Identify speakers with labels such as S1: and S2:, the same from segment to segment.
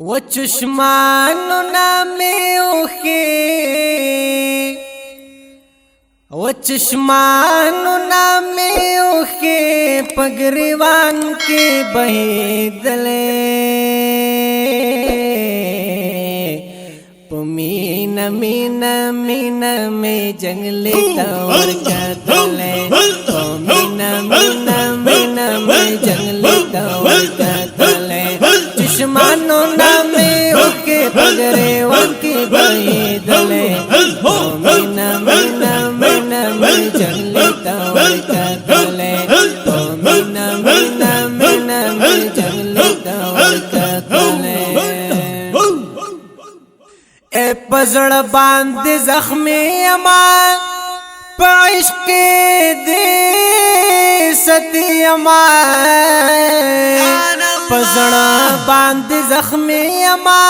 S1: و چشمانو نامی اوخی و چشمانو نامی اوخی پگریوان کی بہیدلے پمینا مینا مینا میں جنگلی دور کتلے پمینا مینا مینا میں جنگلی دور کتلے چشمانو نامی اوخی پگریوان کی بہیدلے پمینا مینا مینا میں جنگلی دور کتلے پمینا مینا مینا میں جنگلی دور کتلے اے پزڑ باندھ زخمی اما پعشق دی ستی اما پزڑ باندھ زخمی اما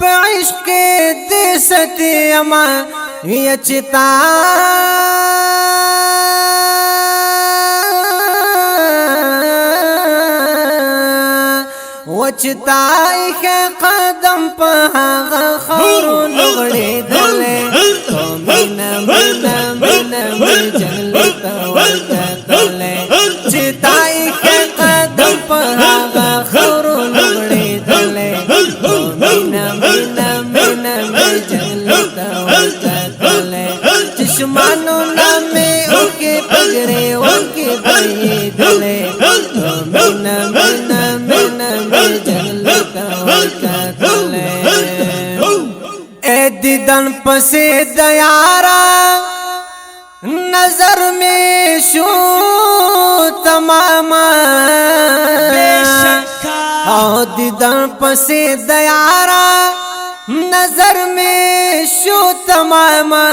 S1: پعشق دی ستی اما یہ چتا وچتائی کے قدم پہاغا خورون غڑی دلے تو مینا مینا مینا میں جنگلی تور کتلے چتائی کے قدم پہاغا خورون غڑی دلے تو مینا مینا مینا میں جنگلی تور کتلے چشمانو نامی اوکی پگرے وکی بہی دلے تو مینا مینا مینا میں جنگلی تور کتلے اے دیدن پسی دیارا نظر میں شو تماما او دیدن پسی دیارا نظر میں شو تماما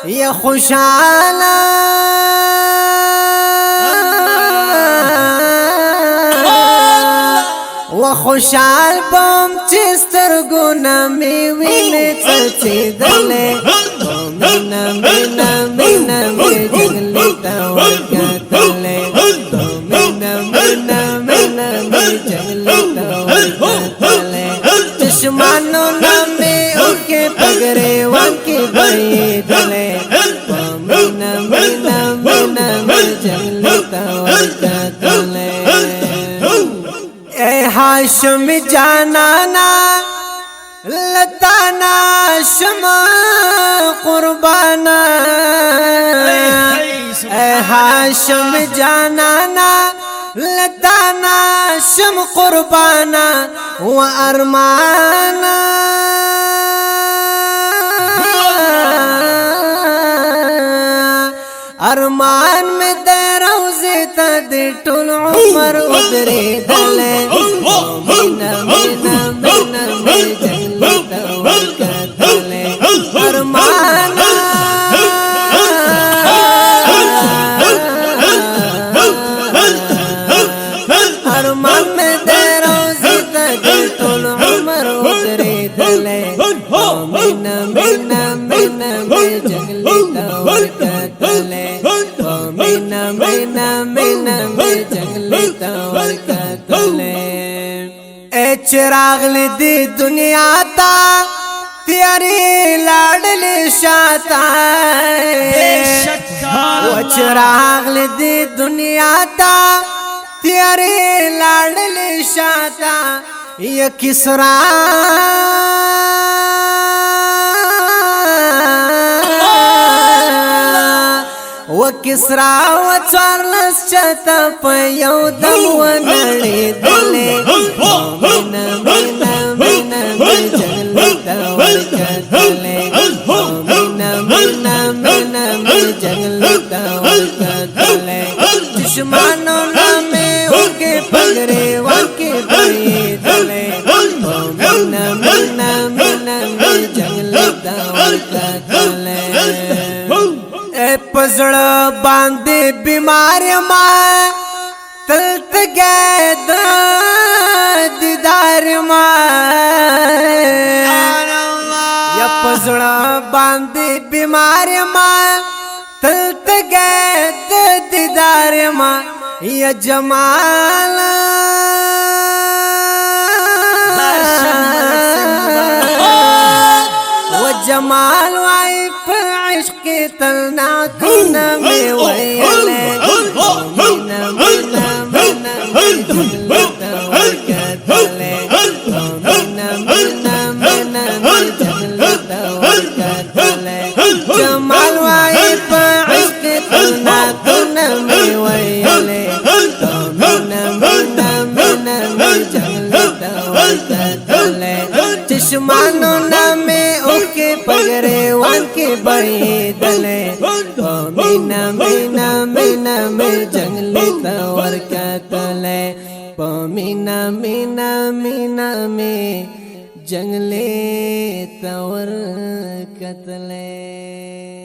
S1: یہ خوشالا و خوشحال بم چستر گونا می وینے چچی دلے مینا مینا مینا میں جنگلی تور کتلے مینا مینا مینا میں جنگلی تور کتلے چشمانو نامی اوکے پگرے وان کی بہی دلے مینا مینا مینا میں جنگلی تور کتلے اے ہاشم جانانا لتانا شما قربانا اے ہاشم جانانا لتانا شم قربانا و ارمانا ارمان میں دے روزے تا دے ٹول عمر ادرے دلے مینا مینا مینا میں جنگلی تور کتلے ارمانا ارمان میں دے روزے تا دے ٹول عمر ادرے دلے مینا مینا مینا میں جنگلی تور کتلے مینا مینا مینا میں جنگلی تور کتلے اے چراغ دی دنیا تا تیاری لاڈلی شاتا و چراغ دی دنیا تا تیاری لاڈلی شاتا یہ کسرا و کسرا و چارلس چتا پیو دم و نڑی دلے مینا مینا مینا میں جنگلی تور کتلے مینا مینا مینا میں جنگلی تور کتلے چشمانو نامی اوکے پگرے وکی بہی دلے مینا مینا مینا میں جنگلی تور کتلے اے پزڑ باندے بیماری ماں تلت گئے دیدار ماں یا پزڑ باندے بیماری ماں تلت گئے دیدار ماں یا جمال जमाल वाई इश्क तलना तुन में वयले मीना मीना मीना तले मीना मीना मीना तले जमाल वाई इश्क तलना तुन में वयले मीना मीना मीना तले चश्मानो नामे ओके पगरे वन के बड़ी दले मीना मीना मीना में जंगली तवर का तले मीना मीना मीना में जंगली तवर का तले।